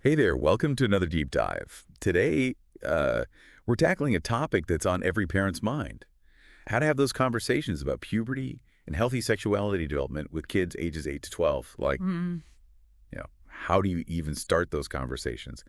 Hey there, welcome to another deep dive. Today, we're tackling a topic that's on every parent's mind. How to have those conversations about puberty and healthy sexuality development with kids ages 8 to 12. Mm, How do you even start those conversations?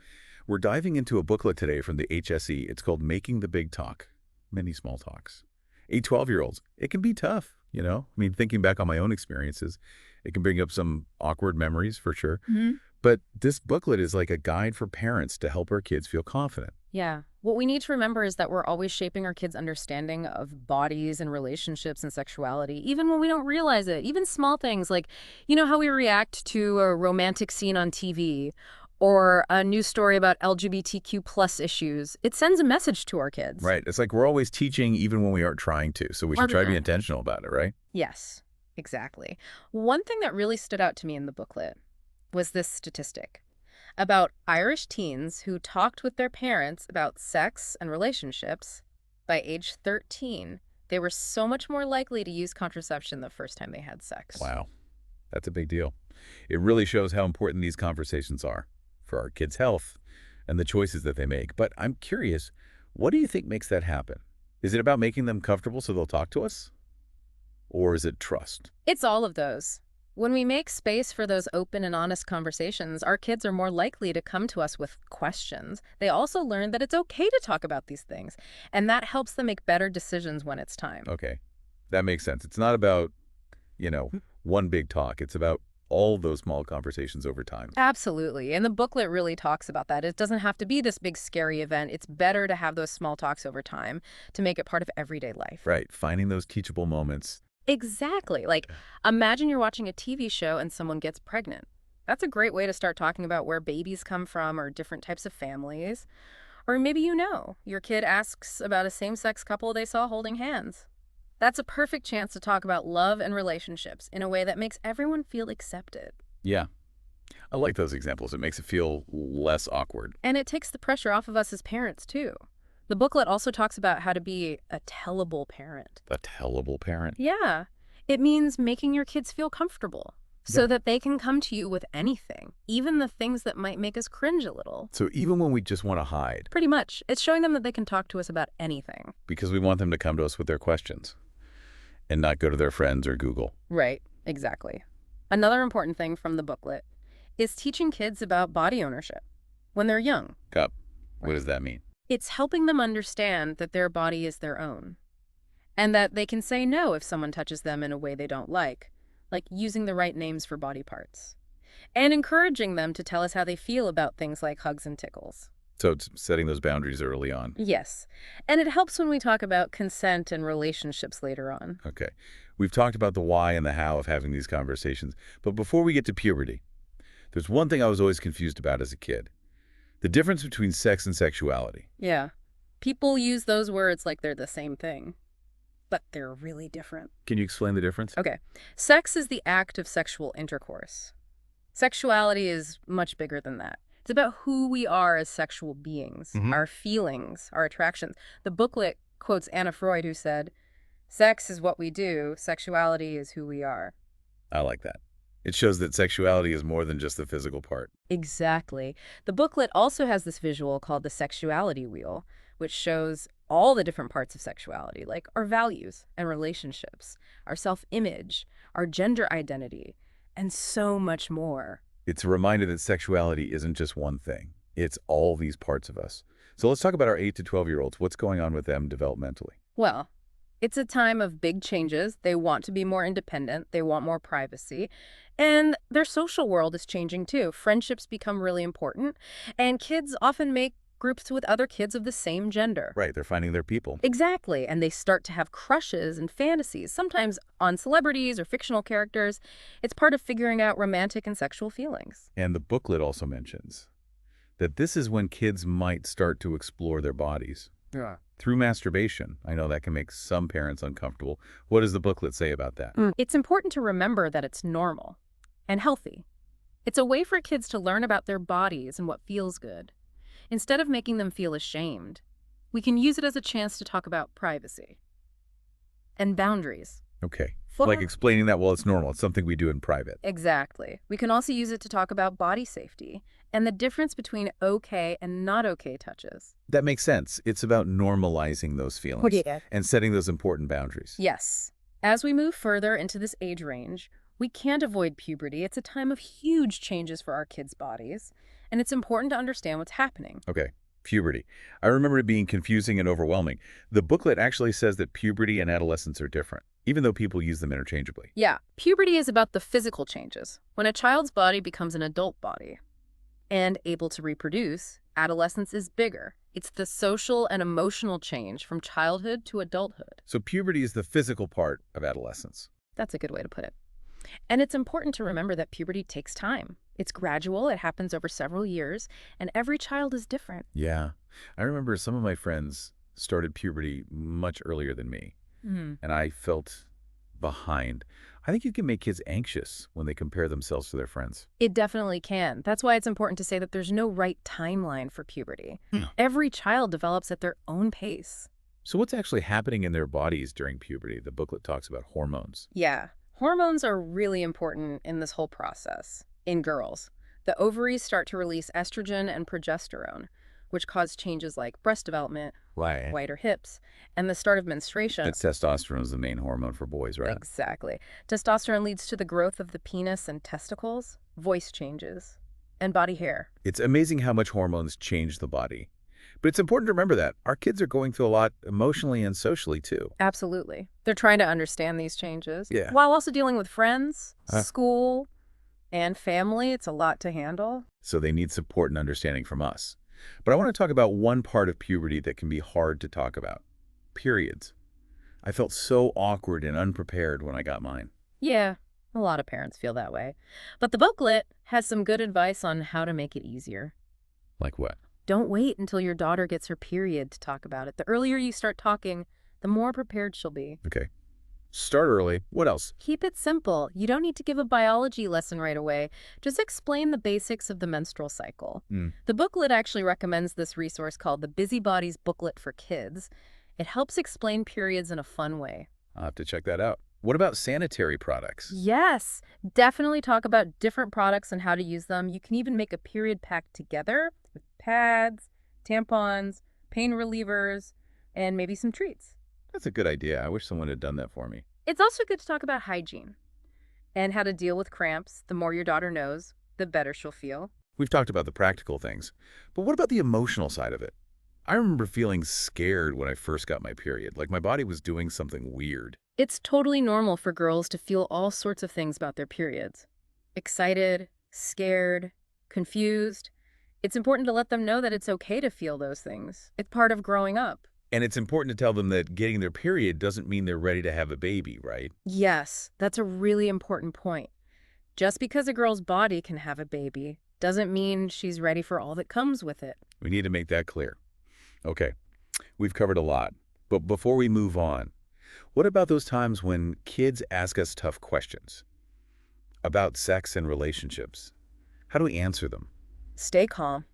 We're diving into a booklet today from the HSE. It's called Making the Big Talk, Many Small Talks. 8, 12-year-olds, it can be tough, I mean, thinking back on my own experiences, it can bring up some awkward memories for sure. mhm. But this booklet is like a guide for parents to help our kids feel confident. Yeah. What we need to remember is that we're always shaping our kids' understanding of bodies and relationships and sexuality, even when we don't realize it. Even small things like, how we react to a romantic scene on TV or a news story about LGBTQ plus issues. It sends a message to our kids. Right. It's like we're always teaching even when we aren't trying to. So we should try to be 100%. intentional about it, right? Yes, exactly. One thing that really stood out to me in the booklet was this statistic about Irish teens who talked with their parents about sex and relationships. By age 13, they were so much more likely to use contraception the first time they had sex. Wow. That's a big deal. It really shows how important these conversations are for our kids' health and the choices that they make. But I'm curious, what do you think makes that happen? Is it about making them comfortable so they'll talk to us? Or is it trust? It's all of those. When we make space for those open and honest conversations, our kids are more likely to come to us with questions. They also learn that it's okay to talk about these things, and that helps them make better decisions when it's time. Okay. That makes sense. It's not about, one big talk. It's about all those small conversations over time. Absolutely. And the booklet really talks about that. It doesn't have to be this big scary event. It's better to have those small talks over time to make it part of everyday life. Right. Finding those teachable moments. Exactly. Like, imagine you're watching a TV show and someone gets pregnant. That's a great way to start talking about where babies come from or different types of families. Or maybe your kid asks about a same-sex couple they saw holding hands. That's a perfect chance to talk about love and relationships in a way that makes everyone feel accepted. Yeah. I like those examples. It makes it feel less awkward. And it takes the pressure off of us as parents, too. The booklet also talks about how to be a tellable parent. A tellable parent. Yeah, it means making your kids feel comfortable Yeah. so that they can come to you with anything, even the things that might make us cringe a little. So even when we just want to hide, Pretty much. It's showing them that they can talk to us about anything. because we want them to come to us with their questions and not go to their friends or Google. Right, exactly. Another important thing from the booklet is teaching kids about body ownership when they're young. Cup. What does that mean? It's helping them understand that their body is their own and that they can say no if someone touches them in a way they don't like using the right names for body parts, and encouraging them to tell us how they feel about things like hugs and tickles. So it's setting those boundaries early on. Yes, and it helps when we talk about consent and relationships later on. Okay. We've talked about the why and the how of having these conversations. But before we get to puberty, there's one thing I was always confused about as a kid. The difference between sex and sexuality. Yeah, people use those words like they're the same thing, but they're really different. Can you explain the difference? Okay, sex is the act of sexual intercourse. Sexuality is much bigger than that. It's about who we are as sexual beings, our feelings, our attractions. The booklet quotes Anna Freud, who said, "Sex is what we do, sexuality is who we are." I like that. It shows that sexuality is more than just the physical part. Exactly. The booklet also has this visual called the sexuality wheel, which shows all the different parts of sexuality, like our values and relationships, our self-image, our gender identity, and so much more. It's a reminder that sexuality isn't just one thing. It's all these parts of us. So let's talk about our 8 to 12-year-olds. What's going on with them developmentally? Well, it's a time of big changes. They want to be more independent. They want more privacy. And their social world is changing too. Friendships become really important. And kids often make groups with other kids of the same gender. Right, they're finding their people. Exactly. And they start to have crushes and fantasies, sometimes on celebrities or fictional characters. It's part of figuring out romantic and sexual feelings. And the booklet also mentions that this is when kids might start to explore their bodies. Yeah. Through masturbation. I know that can make some parents uncomfortable. What does the booklet say about that? It's important to remember that it's normal and healthy. It's a way for kids to learn about their bodies and what feels good. Instead of making them feel ashamed, we can use it as a chance to talk about privacy and boundaries. Okay. For- Like explaining that, well, it's normal. It's something we do in private. Exactly. We can also use it to talk about body safety and the difference between okay and not okay touches. That makes sense. It's about normalizing those feelings Yeah. and setting those important boundaries. Yes. As we move further into this age range, we can't avoid puberty. It's a time of huge changes for our kids' bodies, and it's important to understand what's happening. Okay, puberty. I remember it being confusing and overwhelming. The booklet actually says that puberty and adolescence are different, even though people use them interchangeably. Yeah, puberty is about the physical changes. When a child's body becomes an adult body and able to reproduce, adolescence is bigger. It's the social and emotional change from childhood to adulthood. So puberty is the physical part of adolescence. That's a good way to put it. And it's important to remember that puberty takes time. It's gradual, it happens over several years, and every child is different. Yeah. I remember some of my friends started puberty much earlier than me, Mhm. and I felt behind. I think it can make kids anxious when they compare themselves to their friends. It definitely can. That's why it's important to say that there's no right timeline for puberty. Hmm. Every child develops at their own pace. So what's actually happening in their bodies during puberty? The booklet talks about hormones. Yeah, hormones are really important in this whole process. In girls, the ovaries start to release estrogen and progesterone, which cause changes like breast development, Right. wider hips, and the start of menstruation. That testosterone is the main hormone for boys, right? Exactly. Testosterone leads to the growth of the penis and testicles, voice changes, and body hair. It's amazing how much hormones change the body. But it's important to remember that our kids are going through a lot emotionally and socially, too. Absolutely. They're trying to understand these changes Yeah. while also dealing with friends, Huh. school, and family. It's a lot to handle. So they need support and understanding from us. But I want to talk about one part of puberty that can be hard to talk about. Periods. I felt so awkward and unprepared when I got mine. Yeah, a lot of parents feel that way. But the booklet has some good advice on how to make it easier. Like what? Don't wait until your daughter gets her period to talk about it. The earlier you start talking, the more prepared she'll be. Okay. Start early. What else? Keep it simple. You don't need to give a biology lesson right away. Just explain the basics of the menstrual cycle. Mm. The booklet actually recommends this resource called the Busybody's Booklet for Kids. It helps explain periods in a fun way. I'll have to check that out. What about sanitary products? Yes, definitely talk about different products and how to use them. You can even make a period pack together with pads, tampons, pain relievers, and maybe some treats. That's a good idea. I wish someone had done that for me. It's also good to talk about hygiene and how to deal with cramps. The more your daughter knows, the better she'll feel. We've talked about the practical things, but what about the emotional side of it? I remember feeling scared when I first got my period, like my body was doing something weird. It's totally normal for girls to feel all sorts of things about their periods. Excited, scared, confused. It's important to let them know that it's okay to feel those things. It's part of growing up. And it's important to tell them that getting their period doesn't mean they're ready to have a baby, right? Yes, that's a really important point. Just because a girl's body can have a baby doesn't mean she's ready for all that comes with it. We need to make that clear. Okay, we've covered a lot, but before we move on, what about those times when kids ask us tough questions about sex and relationships? How do we answer them? Stay calm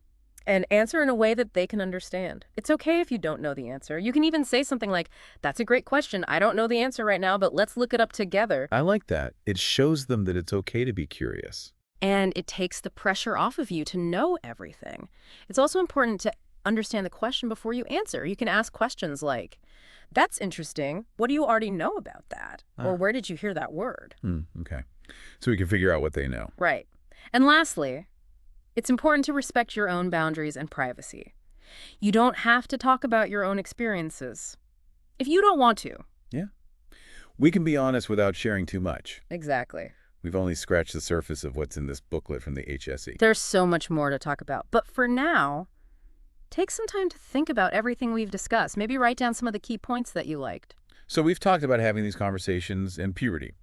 and answer in a way that they can understand. It's okay if you don't know the answer. You can even say something like, "That's a great question. I don't know the answer right now, but let's look it up together." I like that. It shows them that it's okay to be curious. And it takes the pressure off of you to know everything. It's also important to understand the question before you answer. You can ask questions like, "That's interesting. What do you already know about that?" Or "Where did you hear that word?" Okay. So we can figure out what they know. Right. And lastly, it's important to respect your own boundaries and privacy. You don't have to talk about your own experiences if you don't want to. Yeah. We can be honest without sharing too much. Exactly. We've only scratched the surface of what's in this booklet from the HSE. There's so much more to talk about. But for now, take some time to think about everything we've discussed. Maybe write down some of the key points that you liked. So we've talked about having these conversations in puberty,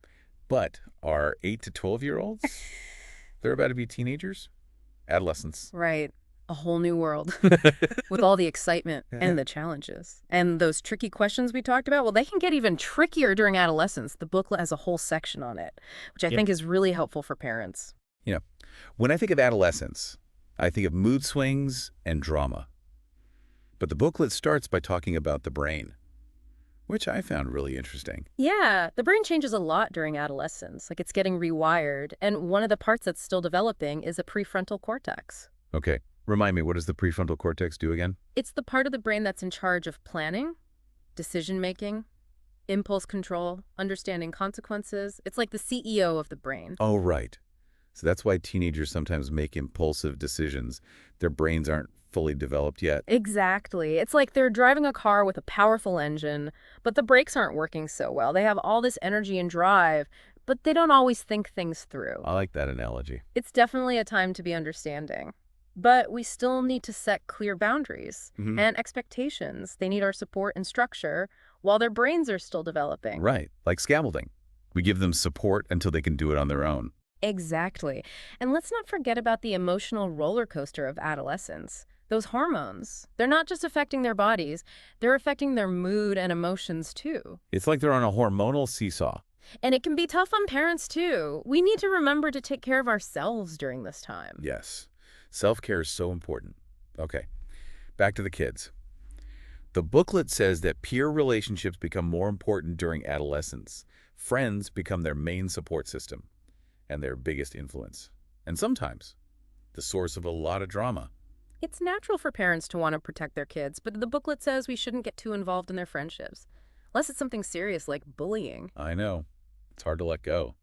but our 8 to 12-year-olds, they're about to be teenagers, adolescents. Right. A whole new world with all the excitement and the challenges. And those tricky questions we talked about, well, they can get even trickier during adolescence. The booklet has a whole section on it, which I think is really helpful for parents. You know, when I think of adolescence, I think of mood swings and drama. But the booklet starts by talking about the brain, which I found really interesting. Yeah, the brain changes a lot during adolescence. Like it's getting rewired. And one of the parts that's still developing is a prefrontal cortex. Okay. Remind me, what does the prefrontal cortex do again? It's the part of the brain that's in charge of planning, decision-making, impulse control, understanding consequences. It's like the CEO of the brain. Oh, right. So that's why teenagers sometimes make impulsive decisions. Their brains aren't fully developed yet. Exactly. It's like they're driving a car with a powerful engine, but the brakes aren't working so well. They have all this energy and drive, but they don't always think things through. I like that analogy. It's definitely a time to be understanding. But we still need to set clear boundaries and expectations. They need our support and structure while their brains are still developing. Right. Like scaffolding. We give them support until they can do it on their own. Exactly. And let's not forget about the emotional roller coaster of adolescence. Those hormones, they're not just affecting their bodies, they're affecting their mood and emotions too. It's like they're on a hormonal seesaw. And it can be tough on parents too. We need to remember to take care of ourselves during this time. Yes. Self-care is so important. Okay. Back to the kids. The booklet says that peer relationships become more important during adolescence. Friends become their main support system and their biggest influence. And sometimes the source of a lot of drama. It's natural for parents to want to protect their kids, but the booklet says we shouldn't get too involved in their friendships. Unless it's something serious like bullying. I know. It's hard to let go.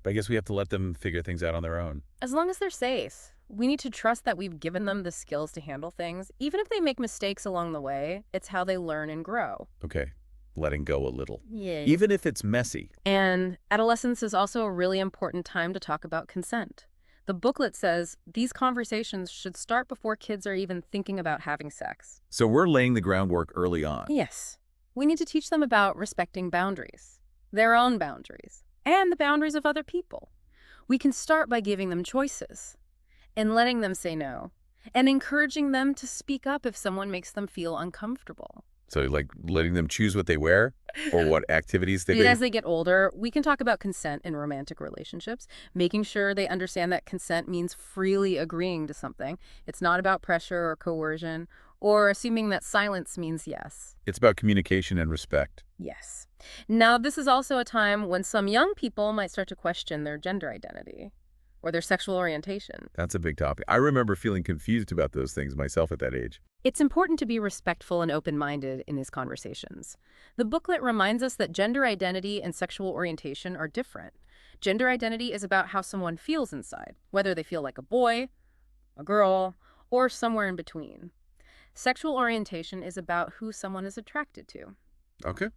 But I guess we have to let them figure things out on their own. As long as they're safe. We need to trust that we've given them the skills to handle things. Even if they make mistakes along the way, it's how they learn and grow. Okay. Letting go a little. Yeah. Even if it's messy. And adolescence is also a really important time to talk about consent. The booklet says these conversations should start before kids are even thinking about having sex. So we're laying the groundwork early on. Yes. We need to teach them about respecting boundaries, their own boundaries, and the boundaries of other people. We can start by giving them choices and letting them say no, and encouraging them to speak up if someone makes them feel uncomfortable. So like letting them choose what they wear or what activities they do. As they get older, we can talk about consent in romantic relationships, making sure they understand that consent means freely agreeing to something. It's not about pressure or coercion or assuming that silence means yes. It's about communication and respect. Yes. Now, this is also a time when some young people might start to question their gender identity or their sexual orientation. That's a big topic. I remember feeling confused about those things myself at that age. It's important to be respectful and open-minded in these conversations. The booklet reminds us that gender identity and sexual orientation are different. Gender identity is about how someone feels inside, whether they feel like a boy, a girl, or somewhere in between. Sexual orientation is about who someone is attracted to. Okay.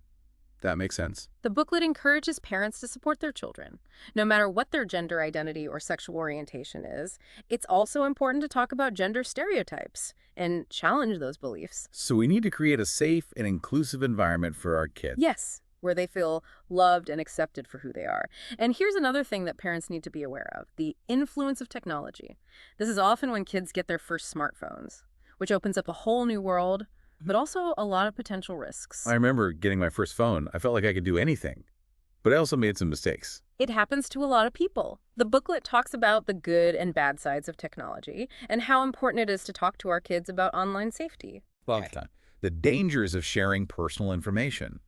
That makes sense. The booklet encourages parents to support their children, no matter what their gender identity or sexual orientation is. It's also important to talk about gender stereotypes and challenge those beliefs. So we need to create a safe and inclusive environment for our kids. Yes, where they feel loved and accepted for who they are. And here's another thing that parents need to be aware of, the influence of technology. This is often when kids get their first smartphones, which opens up a whole new world, but also a lot of potential risks. I remember getting my first phone. I felt like I could do anything, but I also made some mistakes. It happens to a lot of people. The booklet talks about the good and bad sides of technology and how important it is to talk to our kids about online safety. The dangers of sharing personal information,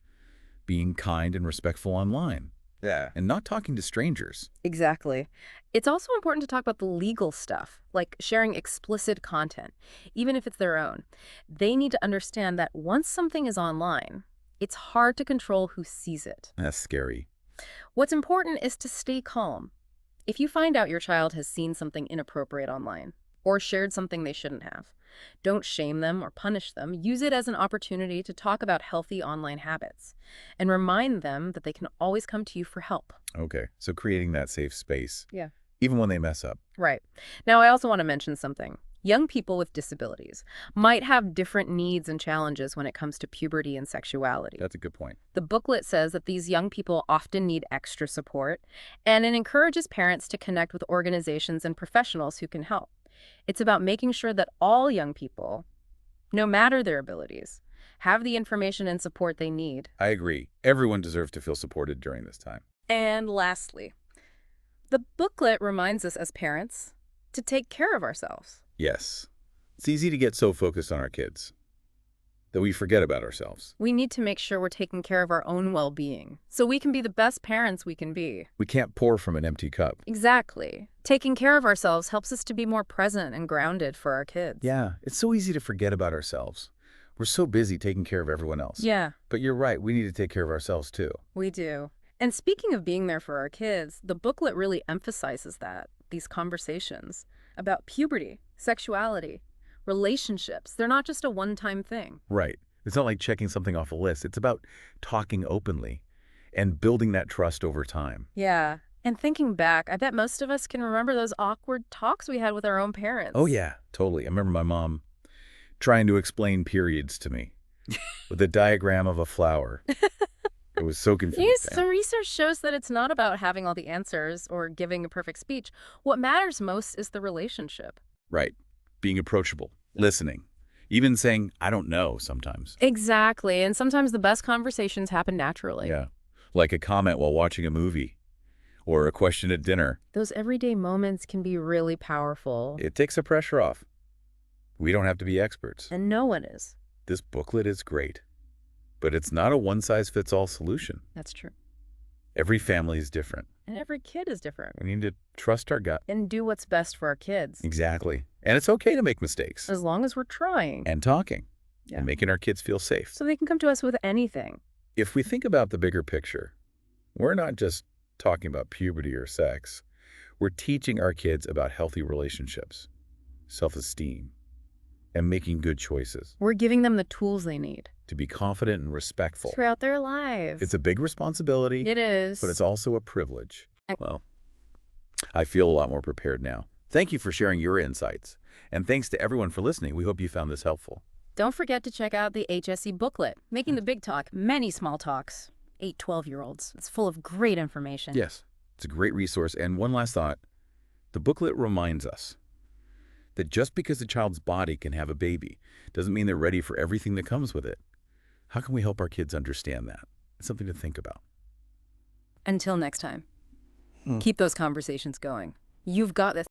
being kind and respectful online, and not talking to strangers. Exactly. It's also important to talk about the legal stuff, like sharing explicit content, even if it's their own. They need to understand that once something is online, it's hard to control who sees it. That's scary. What's important is to stay calm. If you find out your child has seen something inappropriate online or shared something they shouldn't have, don't shame them or punish them. Use it as an opportunity to talk about healthy online habits and remind them that they can always come to you for help. Okay, so creating that safe space. Yeah. Even when they mess up. Right. Now, I also want to mention something. Young people with disabilities might have different needs and challenges when it comes to puberty and sexuality. That's a good point. The booklet says that these young people often need extra support, and it encourages parents to connect with organizations and professionals who can help. It's about making sure that all young people, no matter their abilities, have the information and support they need. I agree. Everyone deserves to feel supported during this time. And lastly, the booklet reminds us as parents to take care of ourselves. Yes. It's easy to get so focused on our kids. that we forget about ourselves. We need to make sure we're taking care of our own well-being so we can be the best parents we can be. We can't pour from an empty cup. Exactly. Taking care of ourselves helps us to be more present and grounded for our kids. Yeah, it's so easy to forget about ourselves. We're so busy taking care of everyone else. Yeah, But you're right, we need to take care of ourselves too. we do. And speaking of being there for our kids, the booklet really emphasizes that, these conversations about puberty, sexuality, relationships. They're not just a one-time thing. Right. It's not like checking something off a list. It's about talking openly and building that trust over time. Yeah. And thinking back, I bet most of us can remember those awkward talks we had with our own parents. Oh yeah, totally. I remember my mom trying to explain periods to me with a diagram of a flower. It was so confusing. Yes, some research shows that it's not about having all the answers or giving a perfect speech. What matters most is the relationship. Right. Being approachable, listening, even saying, I don't know sometimes. Exactly. And sometimes the best conversations happen naturally. Yeah. Like a comment while watching a movie or a question at dinner. Those everyday moments can be really powerful. It takes the pressure off. We don't have to be experts. And no one is. This booklet is great, but it's not a one-size-fits-all solution. That's true. Every family is different. And every kid is different. We need to trust our gut. And do what's best for our kids. Exactly. And it's okay to make mistakes. As long as we're trying. And talking. Yeah. And making our kids feel safe. So they can come to us with anything. If we think about the bigger picture, we're not just talking about puberty or sex. We're teaching our kids about healthy relationships, self-esteem, and making good choices. We're giving them the tools they need. To be confident and respectful. Throughout their lives. It's a big responsibility. It is. But it's also a privilege. Well, I feel a lot more prepared now. Thank you for sharing your insights. And thanks to everyone for listening. We hope you found this helpful. Don't forget to check out the HSE booklet, Making the Big Talk, Many Small Talks. 8-12-year-olds. It's full of great information. Yes, it's a great resource. And one last thought. The booklet reminds us that just because a child's body can have a baby doesn't mean they're ready for everything that comes with it. How can we help our kids understand that? It's something to think about. Until next time, keep those conversations going. You've got this.